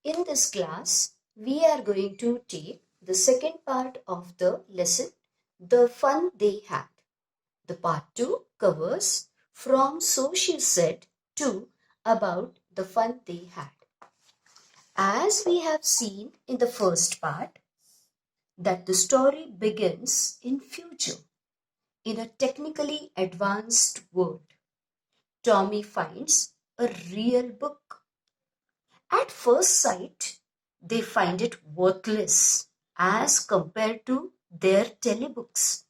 In this class, we are going to take the second part of the lesson, the fun they had. The part 2 covers from so she said to about the fun they had. As we have seen in the first part, that the story begins in future, in a technically advanced world. Tommy finds a real book. At first sight, they find it worthless as compared to their telebooks.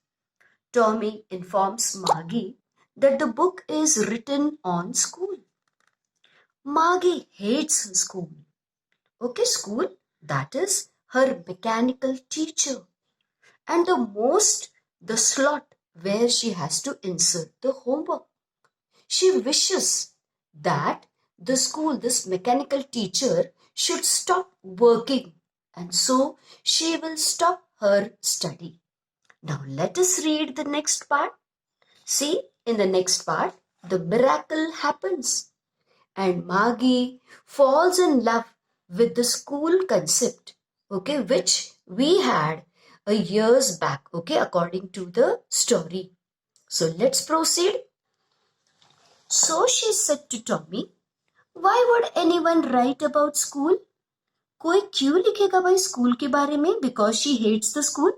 Tommy informs Margie that the book is written on school. Margie hates her school. Okay, school, that is her mechanical teacher. And the slot where she has to insert the homework. She wishes that the school, this mechanical teacher, should stop working, and so she will stop her study. Now let us read the next part. See, in the next part, the miracle happens, and Margie falls in love with the school concept, okay, which we had a years back, okay, according to the story. So let's proceed. So she said to Tommy, why would anyone write about school? कोई क्यों लिखेगा भाई school के बारे में? Because she hates the school.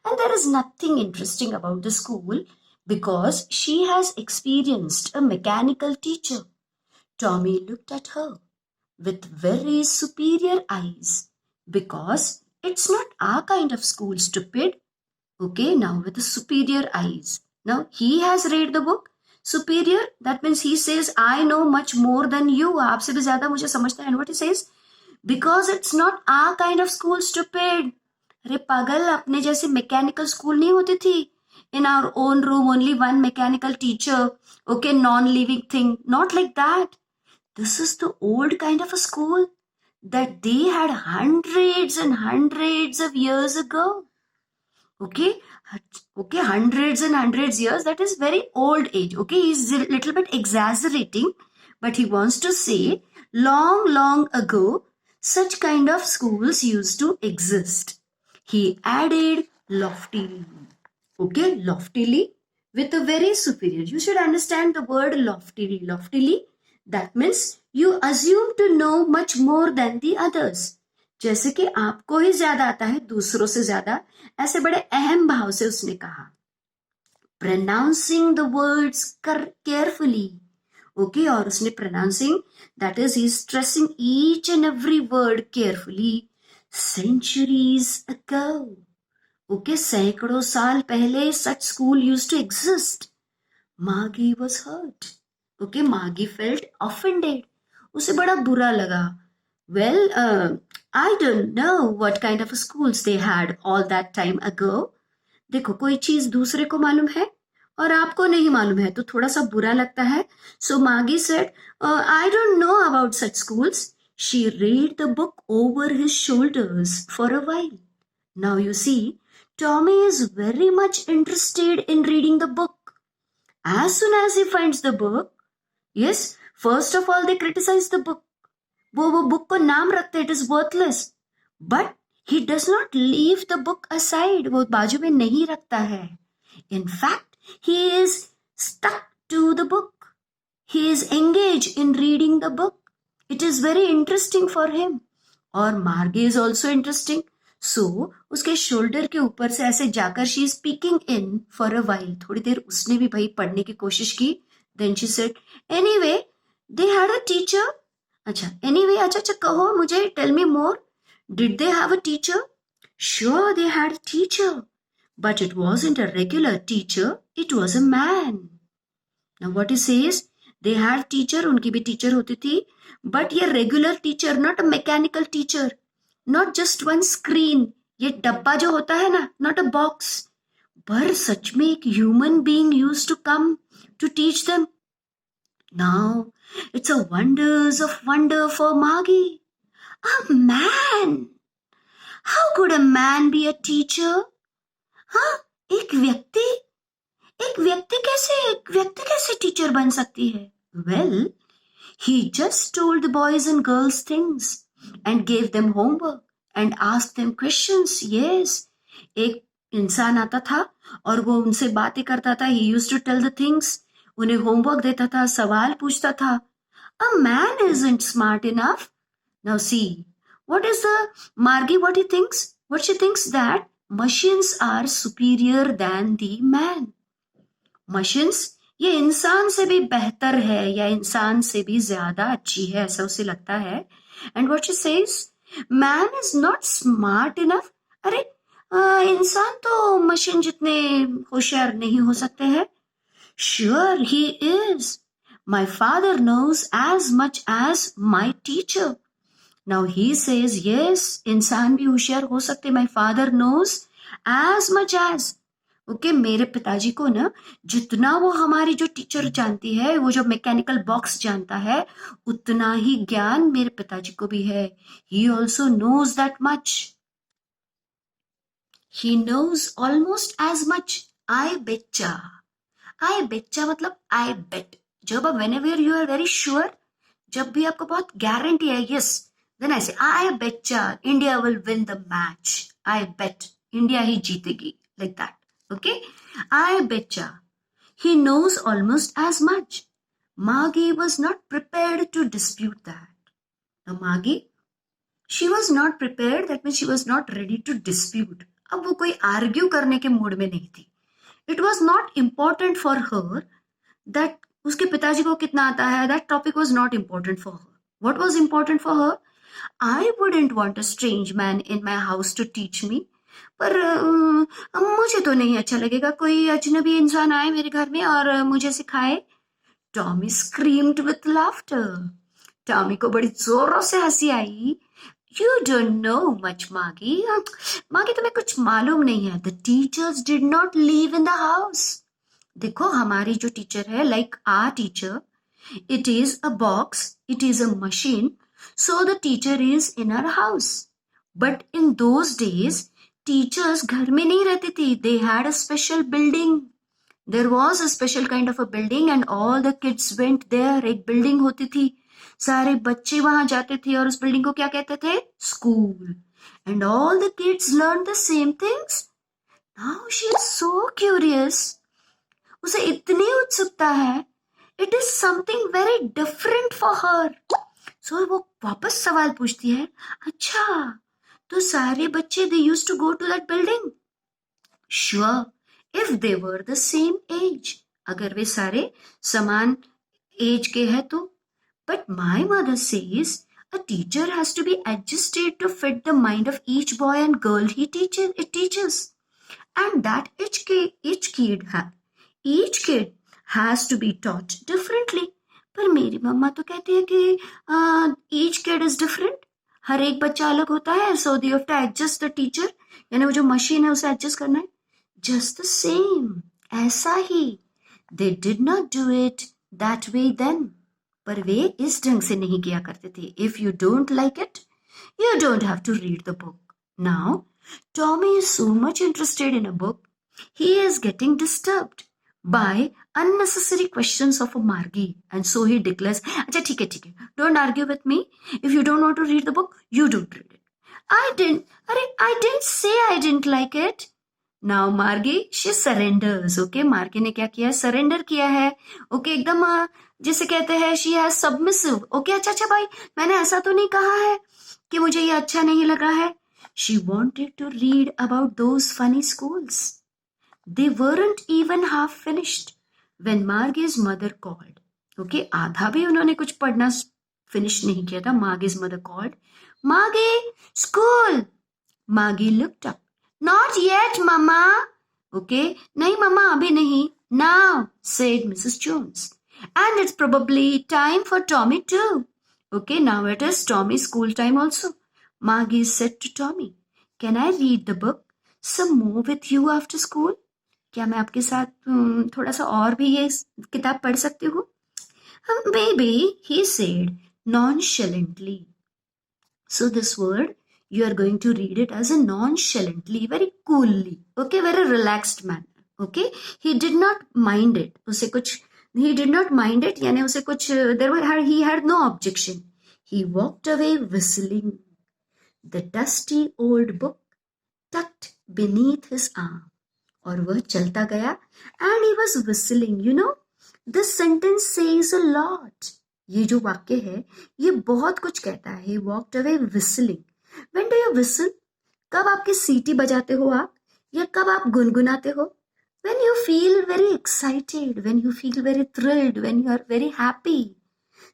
And there is nothing interesting about the school because she has experienced a mechanical teacher. Tommy looked at her with very superior eyes because it's not our kind of school, stupid. Okay, now with the superior eyes. Now he has read the book. Superior, that means he says, I know much more than you. आपसे भी ज़्यादा मुझे समझता है. And what he says? Because it's not our kind of school, stupid. अरे पागल, अपने जैसे mechanical school नहीं होती थी. In our own room, only one mechanical teacher. Okay, non-living thing. Not like that. This is the old kind of a school that they had hundreds and hundreds of years ago. Okay, hundreds and hundreds years, that is very old age. Okay, he's a little bit exaggerating, but he wants to say long ago such kind of schools used to exist. He added loftily. Okay, loftily with a very superior. You should understand the word loftily. Loftily, that means you assume to know much more than the others. जैसे कि आपको ही ज्यादा आता है दूसरों से ज्यादा, ऐसे बड़े अहम भाव से उसने कहा. Pronouncing the words carefully. Okay, और उसने pronouncing, that is, he is stressing each and every word carefully. Centuries ago. Okay, सैकड़ों साल पहले such school used to exist. Margie was hurt. Okay, Margie felt offended. उसे बड़ा बुरा लगा. Well, I don't know what kind of schools they had all that time ago. देखो, कोई चीज दूसरे को मालूम है और आपको नहीं मालूम है तो थोड़ा सा बुरा लगता है. So Margie said, I don't know about such schools. She read the book over his shoulders for a while. Now you see, Tommy is very much interested in reading the book. As soon as he finds the book, yes, first of all they criticize the book. वो book को नाम रखते, it is worthless, but he does not leave the book aside. वो बाजू में नहीं रखता है. In fact he is stuck to the book. He is engage in reading the book. It is very interesting for him. और Margie is also interesting. सो उसके shoulder के ऊपर से ऐसे जाकर she is speaking in for a while. थोड़ी देर उसने भी भाई पढ़ने की कोशिश की. Then she said, anyway they had a teacher. अच्छा, anyway, अच्छा कहो मुझे, tell me more. Did they have a teacher? Sure, they had a teacher, but it wasn't a regular teacher. It was a man. Now what he says, they had teacher, उनकी भी teacher होती थी, but ये regular teacher, not a mechanical teacher, not just one screen. ये डब्बा जो होता है ना, not a box, पर सच में एक human being used to come to teach them. Now, it's a wonders of wonder for Margie. A man! How could a man be a teacher? हाँ, एक व्यक्ति कैसे टीचर बन सकती है? Well, he just told the boys and girls things. and gave them homework and asked them questions. Yes, एक इंसान आता था और वो उनसे बातें करता था. He used to tell the things. उन्हें होमवर्क देता था, सवाल पूछता था. A man isn't smart enough. Now see, what is the Margie, what he thinks? What she thinks that machines are superior than the man. Machines ये इंसान से भी बेहतर है या इंसान से भी ज्यादा अच्छी है, ऐसा उसे लगता है. And what she says, man is not smart enough. अरे इंसान तो मशीन जितने होशियार नहीं हो सकते हैं. Sure he is. My father knows as much as my teacher. Now he says, yes, इंसान भी होशियार हो सकते. My father knows as much as. Okay मेरे पिताजी को ना जितना वो हमारी जो टीचर जानती है, वो जो मैकेनिकल बॉक्स जानता है, उतना ही ज्ञान मेरे पिताजी को भी है. He also knows that much. He knows almost as much. I betcha. I betcha मतलब I bet. जब whenever you are very sure, जब भी आपको बहुत गारंटी है, yes, then I say I betcha India will win the match. I bet India ही जीतेगी, like that. Okay, I betcha. He knows almost as much. Margie was not prepared to dispute that. Now Margie, she was not prepared, that means she was not ready to dispute. अब वो कोई argue करने के mood में नहीं थी. It was not important for her that उसके पिताजी को कितना आता है. That topic was not important for her. What was important for her? I wouldn't want a strange man in my house to teach me. पर मुझे तो नहीं अच्छा लगेगा कोई अजनबी इंसान आए मेरे घर में और मुझे सिखाए. Tommy screamed with laughter. Tommy को बड़ी जोरों से हंसी आई. You don't know much, Margie. Margie, तुम्हें कुछ मालूम नहीं है. The teachers did not live in the house. देखो हमारी जो टीचर है, like our teacher, it is a box, it is a machine, so the teacher is in our house. But in those days, teachers घर में नहीं रहती थी. They had a special building. There was a special kind of a building and all the kids went there. एक building होती थी, सारे बच्चे वहां जाते थे और उस बिल्डिंग को क्या कहते थे? School. And all the kids learned the same things. Now she is so curious. उसे इतनी उत्सुकता है. It is something very different for her. So वो वापस सवाल पूछती है. अच्छा, तो सारे बच्चे they used to go to that building? Sure, if they were the same age. अगर वे सारे समान एज के हैं तो. But my mother says a teacher has to be adjusted to fit the mind of each boy and girl it teaches. And that each kid has to be taught differently. पर मेरी मम्मा तो कहती है कि each kid is different. हर एक बच्चा अलग होता है. So you have to adjust the teacher. यानी वो जो मशीन है उसे adjust करना है. Just the same. ऐसा ही. They did not do it that way then. पर वे इस ढंग से नहीं किया करते थे. If you don't like it, you don't have to read the book. Now, Tommy is so much interested in a book, he is getting disturbed by unnecessary questions of Margie. And so he declares, अच्छा ठीक है, don't argue with me. If you don't want to read the book, you don't read it. I didn't say I didn't like it. Now Margie, she surrenders. Okay, Margie ने क्या किया? Surrender किया है. Okay, एकदम जिसे कहते हैं she has submissive. Okay, अच्छा भाई, मैंने ऐसा तो नहीं कहा है कि मुझे ये अच्छा नहीं लगा है. She wanted to read about those funny schools. They weren't even half finished when Margie's mother called. Okay, आधा भी उन्होंने कुछ पढ़ना finish नहीं किया था. Margie's mother called. Margie, school. Margie looked up. Not yet, Mama. Okay, नहीं मम्मा अभी नहीं. Now, said Mrs. Jones. And it's probably time for Tommy too. Okay, now it is Tommy's school time also. Margie said to Tommy, can I read the book some more with you after school? क्या मैं आपके साथ थोड़ा सा और भी ये किताब पढ़ सकती हूँ? Maybe, he said nonchalantly. So this word, you are going to read it as a nonchalantly, very coolly, okay, very relaxed manner, okay. He did not mind it. उसे कुछ he did not mind it, यानी उसे कुछ he had no objection. He walked away whistling, the dusty old book tucked beneath his arm. और वह चलता गया and he was whistling. This sentence says a lot. ये जो वाक्य है ये बहुत कुछ कहता है. He walked away whistling. When do you whistle? कब आपकी सीटी बजाते हो आप, या कब आप गुनगुनाते हो? When you feel very excited, when you feel very thrilled, when you are very happy.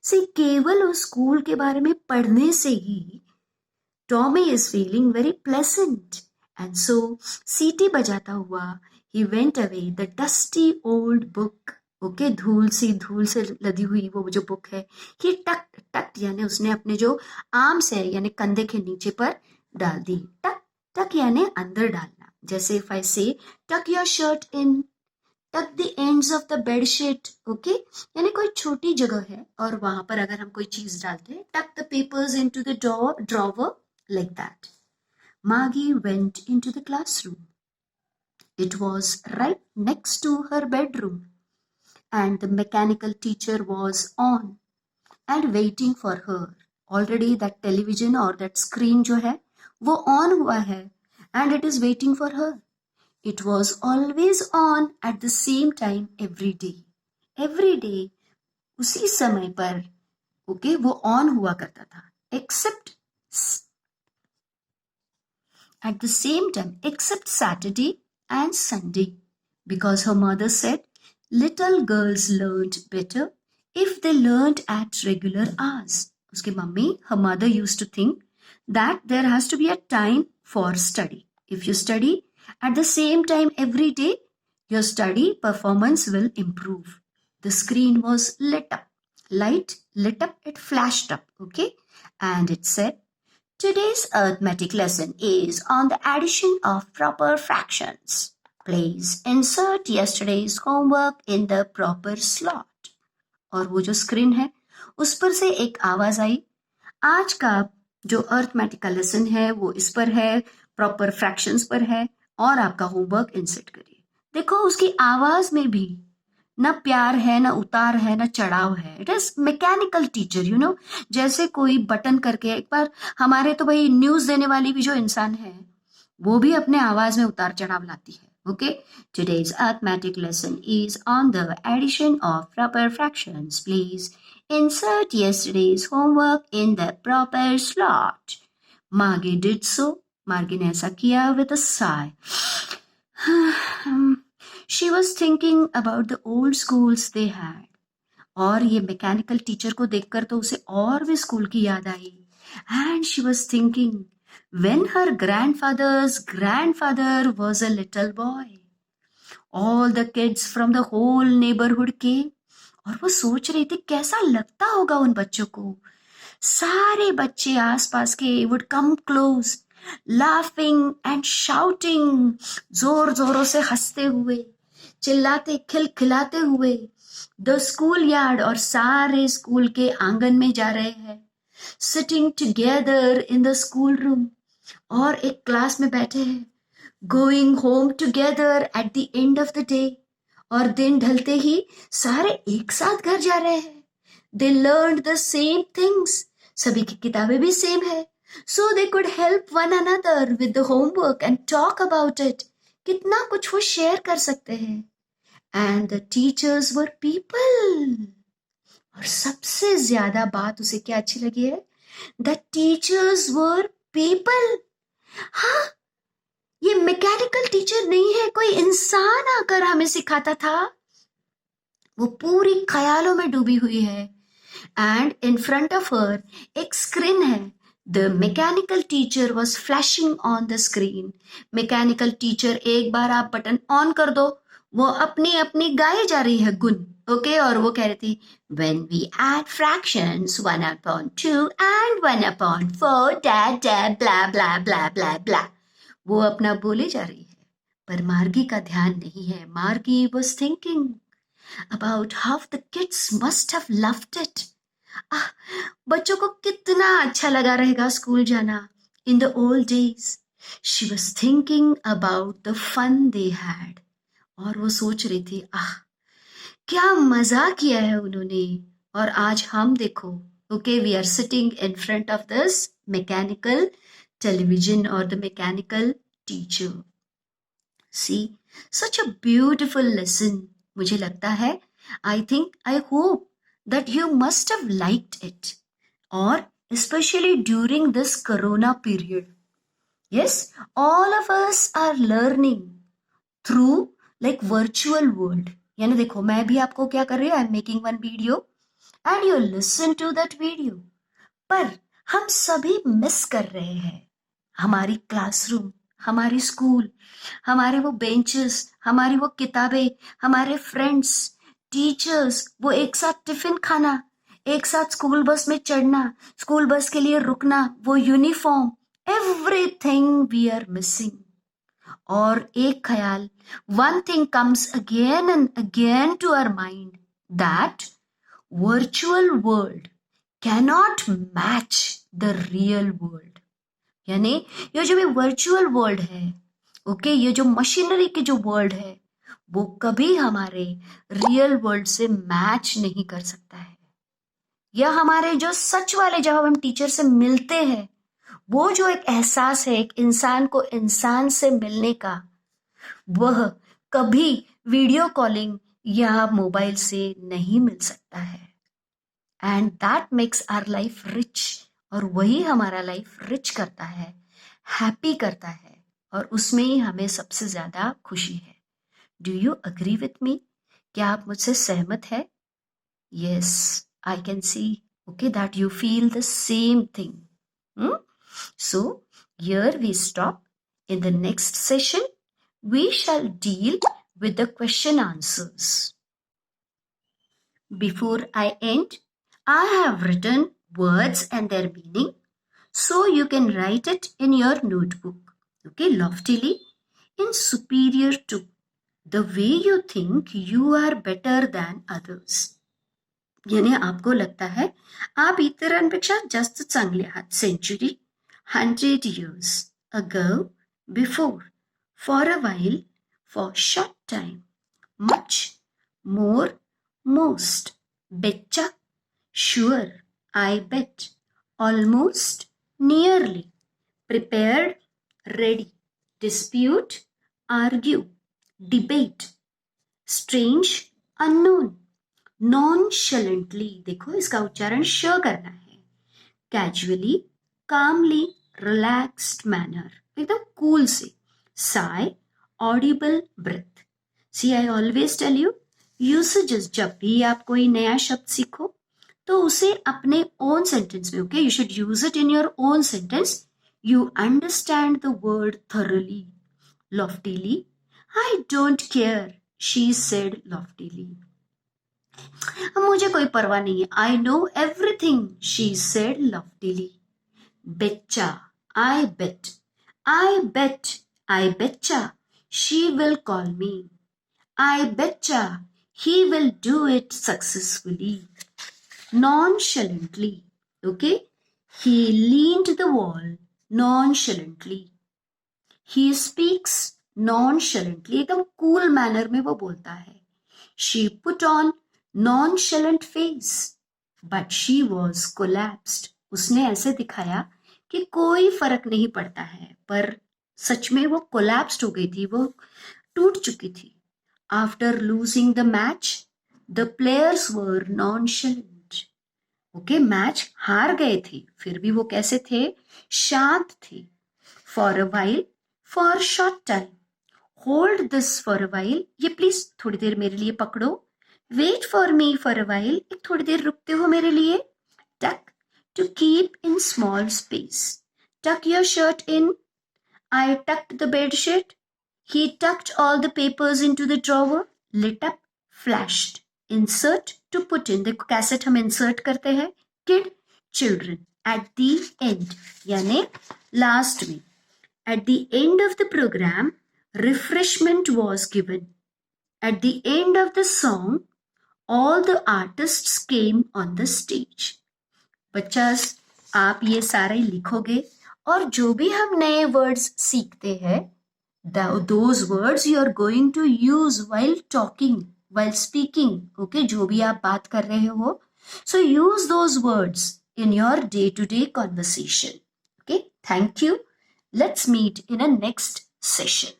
See, केवल उस स्कूल के बारे में पढ़ने से ही Tommy is feeling very pleasant. And so, सीटी बजाता हुआ he went away, the dusty old book. Okay, धूल से लदी हुई वो जो बुक है, he tucked यानी उसने अपने जो आर्म्स है यानी कंधे के नीचे पर डाल दी. टक यानी अंदर डालना. जैसे if I say tuck your shirt in, tuck the ends of the bed sheet. Okay, यानी कोई छोटी जगह है और वहां पर अगर हम कोई चीज डालते हैं, tuck the papers into the drawer like that. Margie went into the classroom. It was right next to her bedroom, and the mechanical teacher was on and waiting for her. Already that television or that screen जो है वो on हुआ है and it is waiting for her. It was always on at the same time every day. Every day उसी समय पर okay वो on हुआ करता था, except at the same time except Saturday and Sunday, because her mother said little girls learned better if they learned at regular hours. उसकी mummy, her mother used to think that there has to be a time for study. If you study at the same time every day, your study performance will improve. The screen was lit up. Light lit up, it flashed up, okay? And it said, today's arithmetic lesson is on the addition of proper fractions. Please insert yesterday's homework in the proper slot. और वो जो screen है उस पर से एक आवाज आई, आज का जो अर्थमेटिक का लेसन है वो इस पर है, प्रॉपर फ्रैक्शंस पर है और आपका होमवर्क इंसर्ट करिए. देखो उसकी आवाज में भी न प्यार है, न उतार है, न चढ़ाव है. इट इज मैकेनिकल टीचर, जैसे कोई बटन करके. एक बार हमारे तो भाई न्यूज देने वाली भी जो इंसान है वो भी अपने आवाज में उतार चढ़ाव लाती है. Okay, today's arithmetic lesson is on the addition of proper fractions. Please insert yesterday's homework in the proper slot. Margie did so. Margie ने ऐसा किया with a sigh. She was thinking about the old schools they had. और ये mechanical teacher को देखकर तो उसे और भी स्कूल की याद आई. And she was thinking when her grandfather's grandfather was a little boy. All the kids from the whole neighborhood came. और वो सोच रही थी कैसा लगता होगा उन बच्चों को. सारे बच्चे आसपास के would come close, laughing and shouting, जोर जोरों से हंसते हुए, चिल्लाते खिलखिलाते हुए. द स्कूल यार्ड और सारे स्कूल के आंगन में जा रहे हैं. Sitting together in the school room, और एक क्लास में बैठे हैं. Going home together at the end of the day, और दिन ढलते ही सारे एक साथ घर जा रहे हैं. They learn the same things, सभी की किताबें भी सेम है. So they could help one another with the homework and talk about it. कितना कुछ वो शेयर कर सकते हैं. And the teachers were people. और सबसे ज्यादा बात उसे क्या अच्छी लगी है, द टीचर्स वर पीपल. हाँ, ये मैकेनिकल टीचर नहीं है, कोई इंसान आकर हमें सिखाता था. वो पूरी ख्यालों में डूबी हुई है. And in front of her एक स्क्रीन है. The mechanical teacher was flashing on the screen. Mechanical teacher, एक बार आप बटन ऑन कर दो, वो अपनी अपनी गाए जा रही है गुन. ओके, और वो कह रही थी when we add fractions 1/2 and 1/4 dad dad blah blah blah blah blah. वो अपना बोले जा रही है, पर मार्गी का ध्यान नहीं है. मार्गी was thinking about how the kids must have loved it. बच्चों को कितना अच्छा लगा रहेगा स्कूल जाना. In the old days, she was thinking about the fun they had. और वो सोच रही थी, क्या मजा किया है उन्होंने, और आज हम देखो Okay, we are sitting in front of this mechanical television or the mechanical teacher. See, such a beautiful lesson. मुझे लगता है, I hope that you must have liked it, or especially during this corona period. Yes, all of us are learning through like virtual world. यानी देखो, मैं भी आपको क्या कर रही हूँ, I am making one video and you listen to that video. पर हम सभी मिस कर रहे हैं हमारी क्लासरूम, हमारी स्कूल, हमारे वो बेंचेस, हमारी वो किताबें, हमारे फ्रेंड्स, टीचर्स, वो एक साथ टिफिन खाना, एक साथ स्कूल बस में चढ़ना, स्कूल बस के लिए रुकना, वो uniform, everything we are missing. और एक ख्याल, one thing comes again and again to our mind, that virtual world cannot match the real world. यानी ये जो भी वर्चुअल वर्ल्ड है, ओके, ये जो मशीनरी के जो वर्ल्ड है, वो कभी हमारे रियल वर्ल्ड से मैच नहीं कर सकता है. या हमारे जो सच वाले, जब हम टीचर से मिलते हैं, वो जो एक एहसास है एक इंसान को इंसान से मिलने का, वह कभी वीडियो कॉलिंग या मोबाइल से नहीं मिल सकता है. And that makes our life rich. और वही हमारा लाइफ रिच करता है, हैप्पी करता है, और उसमें ही हमें सबसे ज्यादा खुशी है. Do you agree with me? क्या आप मुझसे सहमत है? Yes, I can see, okay, that you feel the same thing. So here we stop. In the next session, we shall deal with the question answers. Before I end, I have written words and their meaning, so you can write it in your notebook. Okay, loftily, in superior to, the way you think you are better than others. यानी आपको लगता है आप इतरांपेक्षा जास्त चांगले आहात. Century, 100 years ago, before, for a while, for short time, much, more, most, betcha, sure, I bet, almost, nearly, prepared, ready, dispute, argue, debate, strange, unknown, nonchalantly, देखो इसका उच्चारण श करना है, casually, calmly, relaxed manner, एकदम cool से, sigh, audible breath. See, I always tell you, usages, जब भी आप कोई नया शब्द सीखो तो उसे अपने own sentence में, okay, you should use it in your own sentence. You understand the word thoroughly. Loftily, I don't care, she said loftily. मुझे कोई परवाह नहीं है, I know everything, she said loftily. Betcha, I bet, I betcha, she will call me. I betcha, he will do it successfully. Nonchalantly, okay? He leaned the wall nonchalantly. He speaks nonchalantly, एकदम cool manner में वो बोलता है. She put on nonchalant face, but she was collapsed. उसने ऐसे दिखाया कि कोई फर्क नहीं पड़ता है, पर सच में वो कोलैप्स्ड हो गई थी, वो टूट चुकी थी. After losing the match, the players were nonchalant. Okay, match हार गए थे, फिर भी वो कैसे थे? शांत थे. For a while, for short time. Hold this for a while. ये प्लीज थोड़ी देर मेरे लिए पकड़ो. Wait for me for a while. एक थोड़ी देर रुकते हो मेरे लिए. Tuck, to keep in small space. Tuck your shirt in. I tucked the bed sheet. He tucked all the papers into the drawer. Lit up, flashed. Insert, to put in. देखो cassette हम insert करते हैं. Kid, children. At the end, यानी last में. At the end of the program, refreshment was given. At the end of the song, all the artists came on the stage. बच्चास, आप ये सारे लिखोगे, और जो भी हम नए वर्ड्स सीखते हैं, those words you are going to use while talking, while speaking. Okay, जो भी आप बात कर रहे हो, So use those words in your day-to-day conversation. Okay, thank you. Let's meet in a next session.